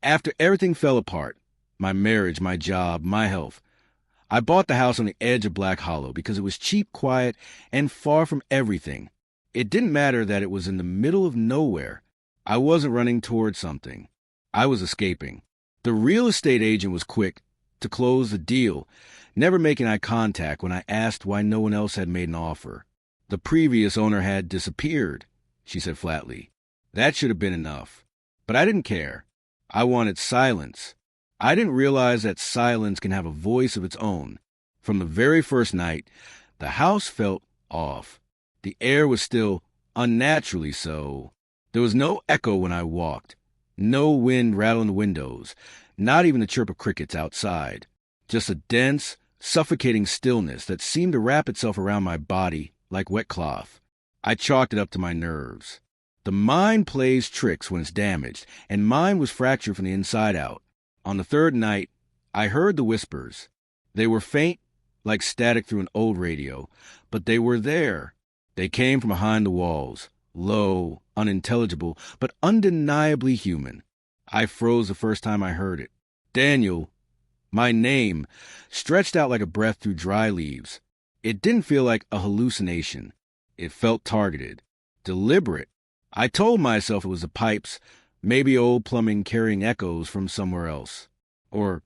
After everything fell apart, my marriage, my job, my health, I bought the house on the edge of Black Hollow because it was cheap, quiet, and far from everything. It didn't matter that it was in the middle of nowhere. I wasn't running toward something. I was escaping. The real estate agent was quick to close the deal, never making eye contact when I asked why no one else had made an offer. The previous owner had disappeared, she said flatly. That should have been enough. But I didn't care. I wanted silence. I didn't realize that silence can have a voice of its own. From the very first night, the house felt off. The air was still unnaturally so. There was no echo when I walked, no wind rattling the windows, not even the chirp of crickets outside. Just a dense, suffocating stillness that seemed to wrap itself around my body like wet cloth. I chalked it up to my nerves. The mind plays tricks when it's damaged, and mine was fractured from the inside out. On the third night, I heard the whispers. They were faint, like static through an old radio, but they were there. They came from behind the walls, low, unintelligible, but undeniably human. I froze the first time I heard it. Daniel, my name, stretched out like a breath through dry leaves. It didn't feel like a hallucination. It felt targeted, deliberate. I told myself it was the pipes, maybe old plumbing carrying echoes from somewhere else. Or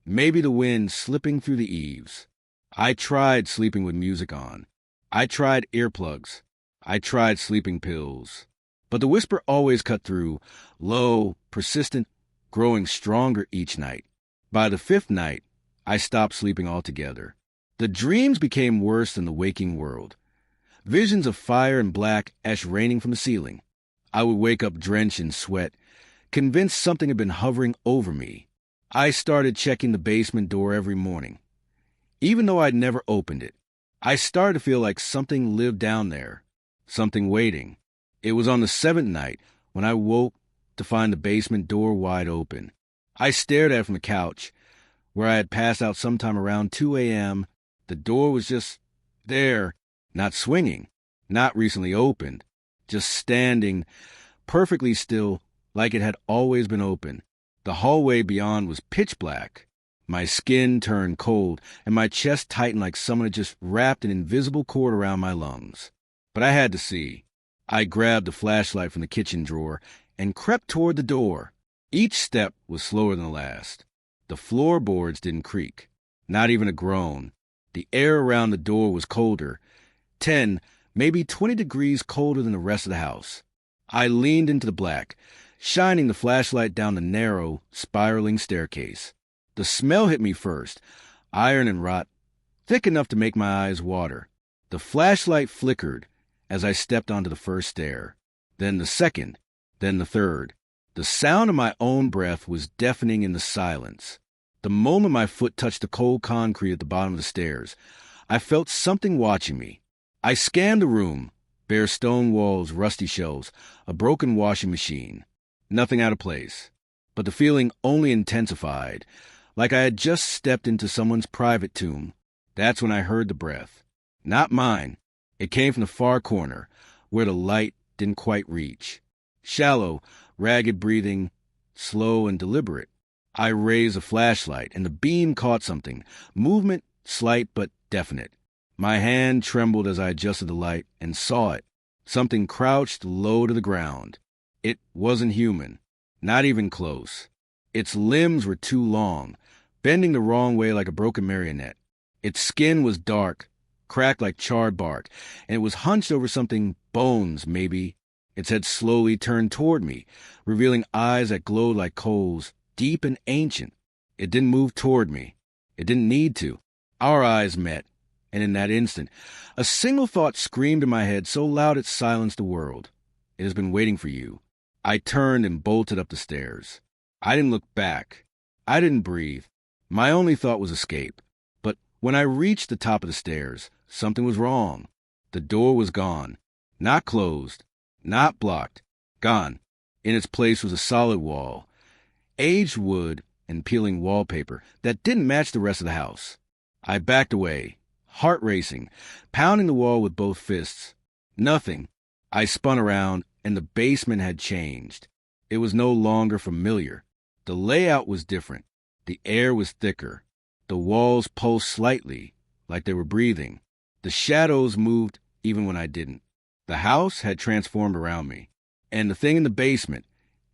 maybe the wind slipping through the eaves. I tried sleeping with music on. I tried earplugs. I tried sleeping pills. But the whisper always cut through, low, persistent, growing stronger each night. By the fifth night, I stopped sleeping altogether. The dreams became worse than the waking world. Visions of fire and black ash raining from the ceiling. I would wake up drenched in sweat, convinced something had been hovering over me. I started checking the basement door every morning. Even though I'd never opened it, I started to feel like something lived down there, something waiting. It was on the seventh night when I woke to find the basement door wide open. I stared at it from the couch, where I had passed out sometime around 2 a.m. The door was just there, not swinging, not recently opened, just standing perfectly still like it had always been open. The hallway beyond was pitch black. My skin turned cold, and my chest tightened like someone had just wrapped an invisible cord around my lungs. But I had to see. I grabbed the flashlight from the kitchen drawer and crept toward the door. Each step was slower than the last. The floorboards didn't creak, not even a groan. The air around the door was colder, 10, maybe 20 degrees colder than the rest of the house. I leaned into the black, shining the flashlight down the narrow, spiraling staircase. The smell hit me first, iron and rot, thick enough to make my eyes water. The flashlight flickered as I stepped onto the first stair, then the second, then the third. The sound of my own breath was deafening in the silence. The moment my foot touched the cold concrete at the bottom of the stairs, I felt something watching me. I scanned the room, bare stone walls, rusty shelves, a broken washing machine. Nothing out of place, but the feeling only intensified, like I had just stepped into someone's private tomb. That's when I heard the breath. Not mine. It came from the far corner, where the light didn't quite reach. Shallow, ragged breathing, slow and deliberate. I raised the flashlight, and the beam caught something. Movement, slight but definite. My hand trembled as I adjusted the light and saw it. Something crouched low to the ground. It wasn't human, not even close. Its limbs were too long, bending the wrong way like a broken marionette. Its skin was dark, cracked like charred bark, and it was hunched over something, bones maybe. Its head slowly turned toward me, revealing eyes that glowed like coals, deep and ancient. It didn't move toward me. It didn't need to. Our eyes met, and in that instant, a single thought screamed in my head so loud it silenced the world. It has been waiting for you. I turned and bolted up the stairs. I didn't look back. I didn't breathe. My only thought was escape. But when I reached the top of the stairs, something was wrong. The door was gone. Not closed. Not blocked. Gone. In its place was a solid wall. Aged wood and peeling wallpaper that didn't match the rest of the house. I backed away, heart racing, pounding the wall with both fists. Nothing. I spun around, and the basement had changed. It was no longer familiar. The layout was different. The air was thicker. The walls pulsed slightly, like they were breathing. The shadows moved even when I didn't. The house had transformed around me. And the thing in the basement,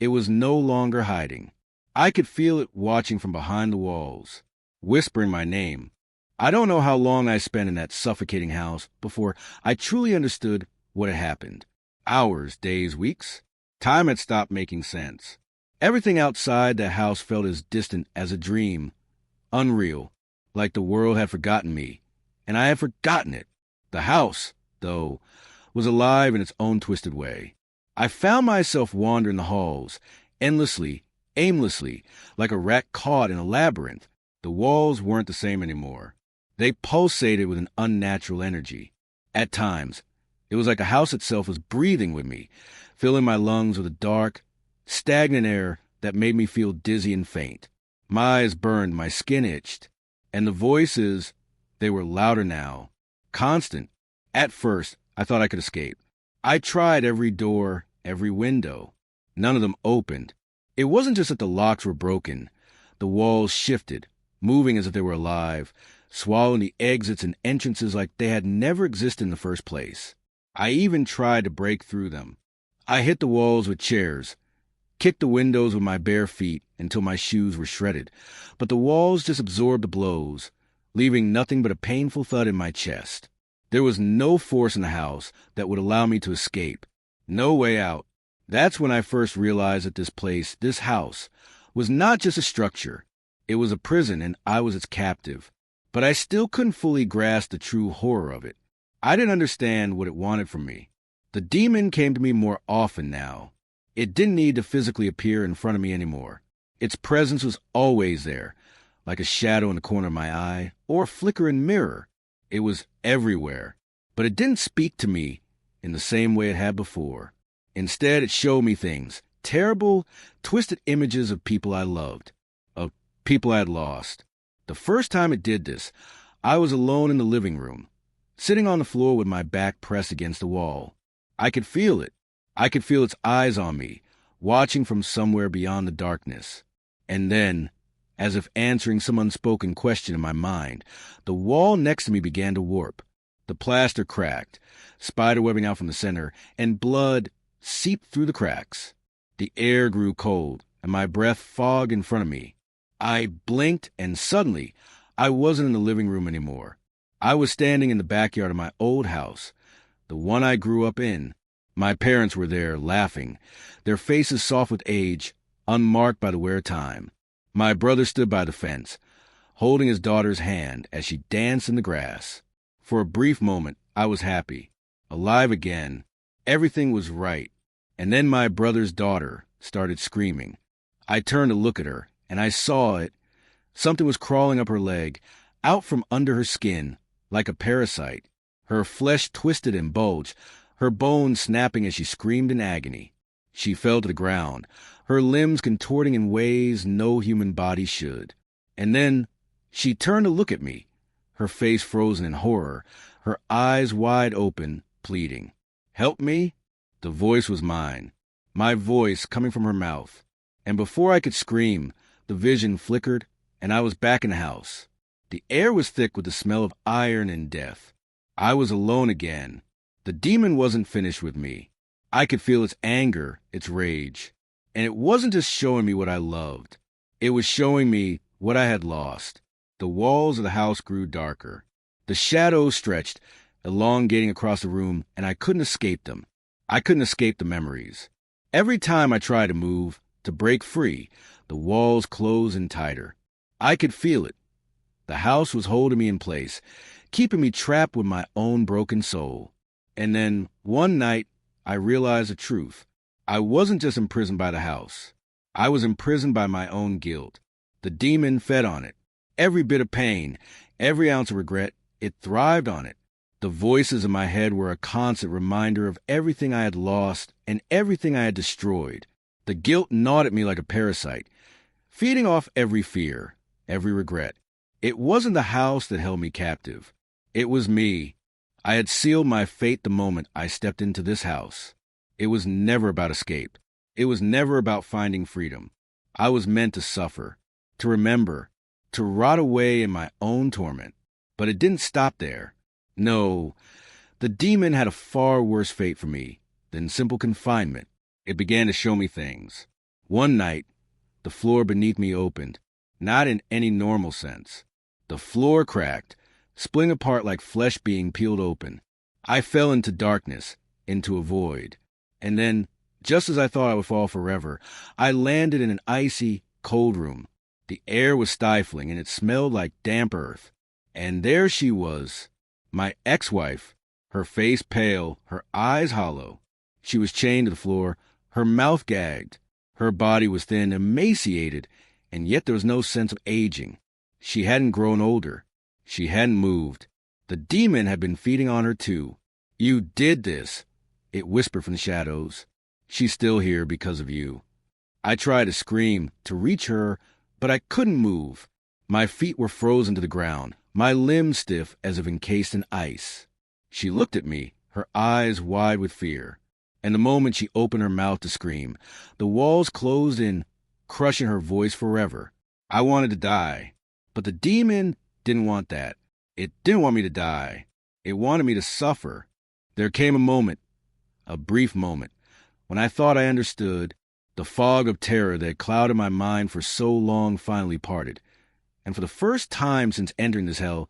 it was no longer hiding. I could feel it watching from behind the walls, whispering my name. I don't know how long I spent in that suffocating house before I truly understood what had happened. Hours, days, weeks. Time had stopped making sense. Everything outside the house felt as distant as a dream, unreal, like the world had forgotten me, and I had forgotten it. The house, though, was alive in its own twisted way. I found myself wandering the halls, endlessly, aimlessly, like a rat caught in a labyrinth. The walls weren't the same anymore. They pulsated with an unnatural energy. At times, it was like a house itself was breathing with me, filling my lungs with a dark, stagnant air that made me feel dizzy and faint. My eyes burned, my skin itched, and the voices, they were louder now, constant. At first, I thought I could escape. I tried every door, every window. None of them opened. It wasn't just that the locks were broken. The walls shifted, moving as if they were alive, swallowing the exits and entrances like they had never existed in the first place. I even tried to break through them. I hit the walls with chairs, kicked the windows with my bare feet until my shoes were shredded, but the walls just absorbed the blows, leaving nothing but a painful thud in my chest. There was no force in the house that would allow me to escape. No way out. That's when I first realized that this place, this house, was not just a structure. It was a prison, and I was its captive. But I still couldn't fully grasp the true horror of it. I didn't understand what it wanted from me. The demon came to me more often now. It didn't need to physically appear in front of me anymore. Its presence was always there, like a shadow in the corner of my eye or a flickering mirror. It was everywhere, but it didn't speak to me in the same way it had before. Instead, it showed me things, terrible, twisted images of people I loved, of people I had lost. The first time it did this, I was alone in the living room, sitting on the floor with my back pressed against the wall. I could feel it. I could feel its eyes on me, watching from somewhere beyond the darkness. And then, as if answering some unspoken question in my mind, the wall next to me began to warp. The plaster cracked, spiderwebbing out from the center, and blood seeped through the cracks. The air grew cold, and my breath fogged in front of me. I blinked, and suddenly, I wasn't in the living room anymore. I was standing in the backyard of my old house, the one I grew up in. My parents were there, laughing, their faces soft with age, unmarked by the wear of time. My brother stood by the fence, holding his daughter's hand as she danced in the grass. For a brief moment, I was happy, alive again. Everything was right. And then my brother's daughter started screaming. I turned to look at her, and I saw it. Something was crawling up her leg, out from under her skin, like a parasite. Her flesh twisted and bulged, her bones snapping as she screamed in agony. She fell to the ground, her limbs contorting in ways no human body should. And then she turned to look at me, her face frozen in horror, her eyes wide open, pleading. "Help me?" The voice was mine, my voice coming from her mouth. And before I could scream, the vision flickered, and I was back in the house. The air was thick with the smell of iron and death. I was alone again. The demon wasn't finished with me. I could feel its anger, its rage. And it wasn't just showing me what I loved. It was showing me what I had lost. The walls of the house grew darker. The shadows stretched, elongating across the room, and I couldn't escape them. I couldn't escape the memories. Every time I tried to move, to break free, the walls closed in tighter. I could feel it. The house was holding me in place, keeping me trapped with my own broken soul. And then, one night, I realized the truth. I wasn't just imprisoned by the house. I was imprisoned by my own guilt. The demon fed on it. Every bit of pain, every ounce of regret, it thrived on it. The voices in my head were a constant reminder of everything I had lost and everything I had destroyed. The guilt gnawed at me like a parasite, feeding off every fear, every regret. It wasn't the house that held me captive. It was me. I had sealed my fate the moment I stepped into this house. It was never about escape. It was never about finding freedom. I was meant to suffer, to remember, to rot away in my own torment. But it didn't stop there. No, the demon had a far worse fate for me than simple confinement. It began to show me things. One night, the floor beneath me opened, not in any normal sense. The floor cracked, splitting apart like flesh being peeled open. I fell into darkness, into a void. And then, just as I thought I would fall forever, I landed in an icy, cold room. The air was stifling, and it smelled like damp earth. And there she was, my ex-wife, her face pale, her eyes hollow. She was chained to the floor, her mouth gagged. Her body was thin, emaciated, and yet there was no sense of aging. She hadn't grown older. She hadn't moved. The demon had been feeding on her too. You did this, it whispered from the shadows. She's still here because of you. I tried to scream, to reach her, but I couldn't move. My feet were frozen to the ground, my limbs stiff as if encased in ice. She looked at me, her eyes wide with fear. And the moment she opened her mouth to scream, the walls closed in, crushing her voice forever. I wanted to die, but the demon didn't want that. It didn't want me to die. It wanted me to suffer. There came a moment, a brief moment, when I thought I understood. The fog of terror that had clouded my mind for so long finally parted. And for the first time since entering this hell,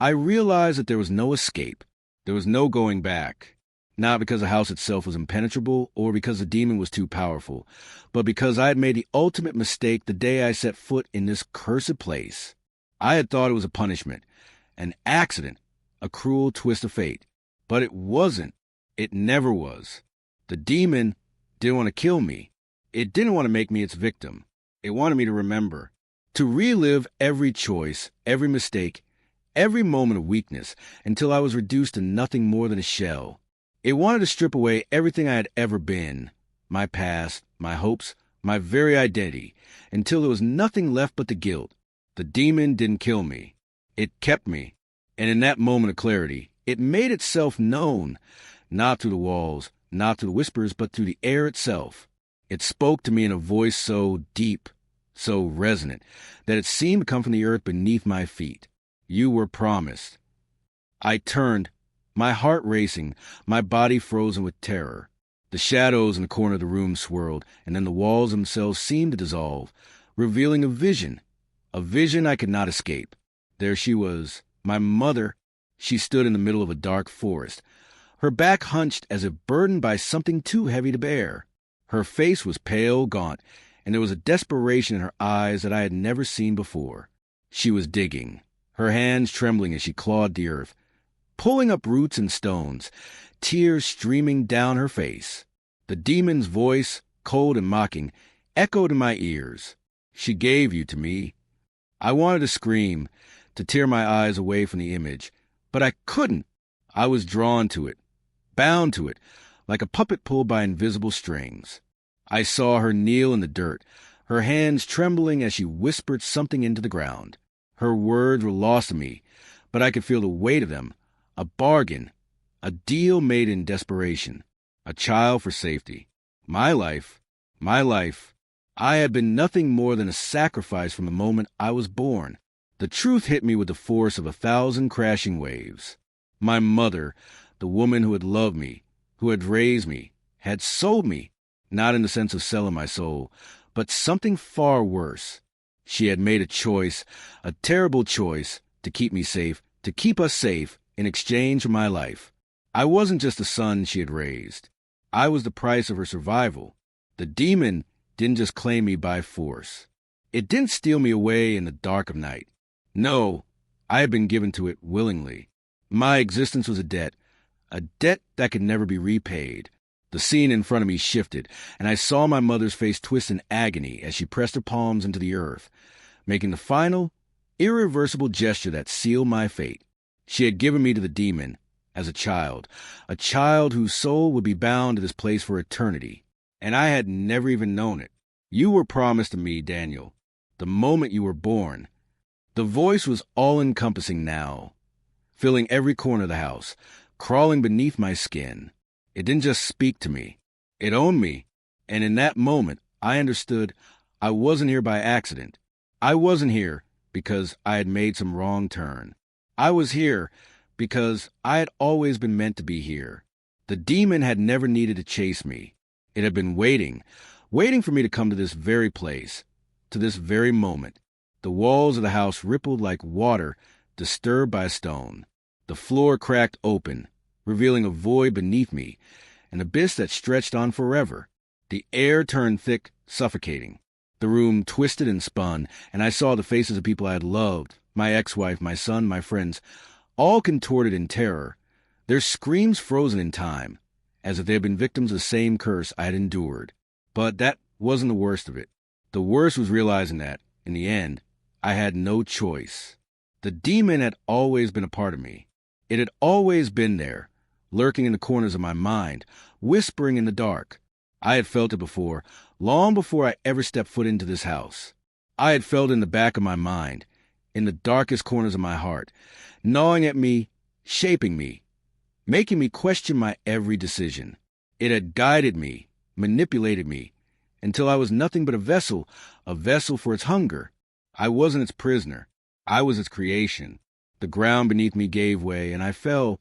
I realized that there was no escape. There was no going back. Not because the house itself was impenetrable or because the demon was too powerful, but because I had made the ultimate mistake the day I set foot in this cursed place. I had thought it was a punishment, an accident, a cruel twist of fate. But it wasn't. It never was. The demon didn't want to kill me. It didn't want to make me its victim. It wanted me to remember, to relive every choice, every mistake, every moment of weakness until I was reduced to nothing more than a shell. It wanted to strip away everything I had ever been, my past, my hopes, my very identity, until there was nothing left but the guilt. The demon didn't kill me. It kept me. And in that moment of clarity, it made itself known, not through the walls, not through the whispers, but through the air itself. It spoke to me in a voice so deep, so resonant, that it seemed to come from the earth beneath my feet. You were promised. I turned, my heart racing, my body frozen with terror. The shadows in the corner of the room swirled, and then the walls themselves seemed to dissolve, revealing a vision I could not escape. There she was, my mother. She stood in the middle of a dark forest, her back hunched as if burdened by something too heavy to bear. Her face was pale, gaunt, and there was a desperation in her eyes that I had never seen before. She was digging, her hands trembling as she clawed the earth, pulling up roots and stones, tears streaming down her face. The demon's voice, cold and mocking, echoed in my ears. She gave you to me. I wanted to scream, to tear my eyes away from the image, but I couldn't. I was drawn to it, bound to it, like a puppet pulled by invisible strings. I saw her kneel in the dirt, her hands trembling as she whispered something into the ground. Her words were lost to me, but I could feel the weight of them. A bargain, a deal made in desperation, a child for safety. My life. I had been nothing more than a sacrifice from the moment I was born. The truth hit me with the force of 1,000 crashing waves. My mother, the woman who had loved me, who had raised me, had sold me, not in the sense of selling my soul, but something far worse. She had made a choice, a terrible choice, to keep me safe, to keep us safe, in exchange for my life. I wasn't just the son she had raised. I was the price of her survival. The demon didn't just claim me by force. It didn't steal me away in the dark of night. No, I had been given to it willingly. My existence was a debt that could never be repaid. The scene in front of me shifted, and I saw my mother's face twist in agony as she pressed her palms into the earth, making the final, irreversible gesture that sealed my fate. She had given me to the demon as a child whose soul would be bound to this place for eternity, and I had never even known it. You were promised to me, Daniel, the moment you were born. The voice was all-encompassing now, filling every corner of the house, crawling beneath my skin. It didn't just speak to me. It owned me, and in that moment, I understood I wasn't here by accident. I wasn't here because I had made some wrong turn. I was here because I had always been meant to be here. The demon had never needed to chase me. It had been waiting for me to come to this very place, to this very moment. The walls of the house rippled like water disturbed by a stone. The floor cracked open, revealing a void beneath me, an abyss that stretched on forever. The air turned thick, suffocating. The room twisted and spun, and I saw the faces of people I had loved, my ex-wife, my son, my friends, all contorted in terror, their screams frozen in time, as if they had been victims of the same curse I had endured. But that wasn't the worst of it. The worst was realizing that, in the end, I had no choice. The demon had always been a part of me. It had always been there, lurking in the corners of my mind, whispering in the dark. I had felt it before, long before I ever stepped foot into this house. I had felt it in the back of my mind, in the darkest corners of my heart, gnawing at me, shaping me, making me question my every decision. It had guided me, manipulated me, until I was nothing but a vessel for its hunger. I wasn't its prisoner. I was its creation. The ground beneath me gave way, and I fell,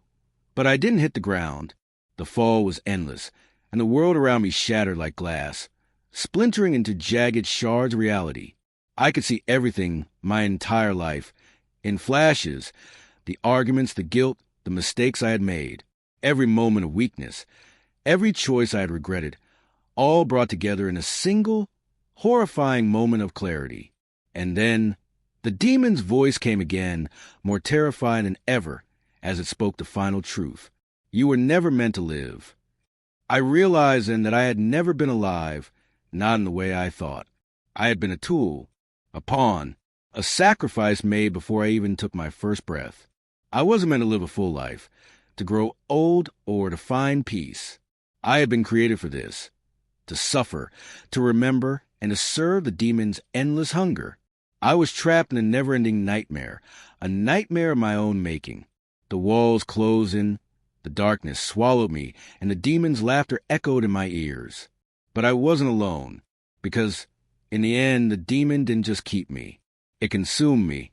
but I didn't hit the ground. The fall was endless, and the world around me shattered like glass, splintering into jagged shards of reality. I could see everything my entire life, in flashes, the arguments, the guilt, the mistakes I had made, every moment of weakness, every choice I had regretted, all brought together in a single, horrifying moment of clarity. And then the demon's voice came again, more terrifying than ever, as it spoke the final truth. You were never meant to live. I realized then that I had never been alive, not in the way I thought. I had been a tool, a pawn, a sacrifice made before I even took my first breath. I wasn't meant to live a full life, to grow old or to find peace. I had been created for this, to suffer, to remember, and to serve the demon's endless hunger. I was trapped in a never-ending nightmare, a nightmare of my own making. The walls closed in, the darkness swallowed me, and the demon's laughter echoed in my ears. But I wasn't alone, because in the end, the demon didn't just keep me. It consumed me,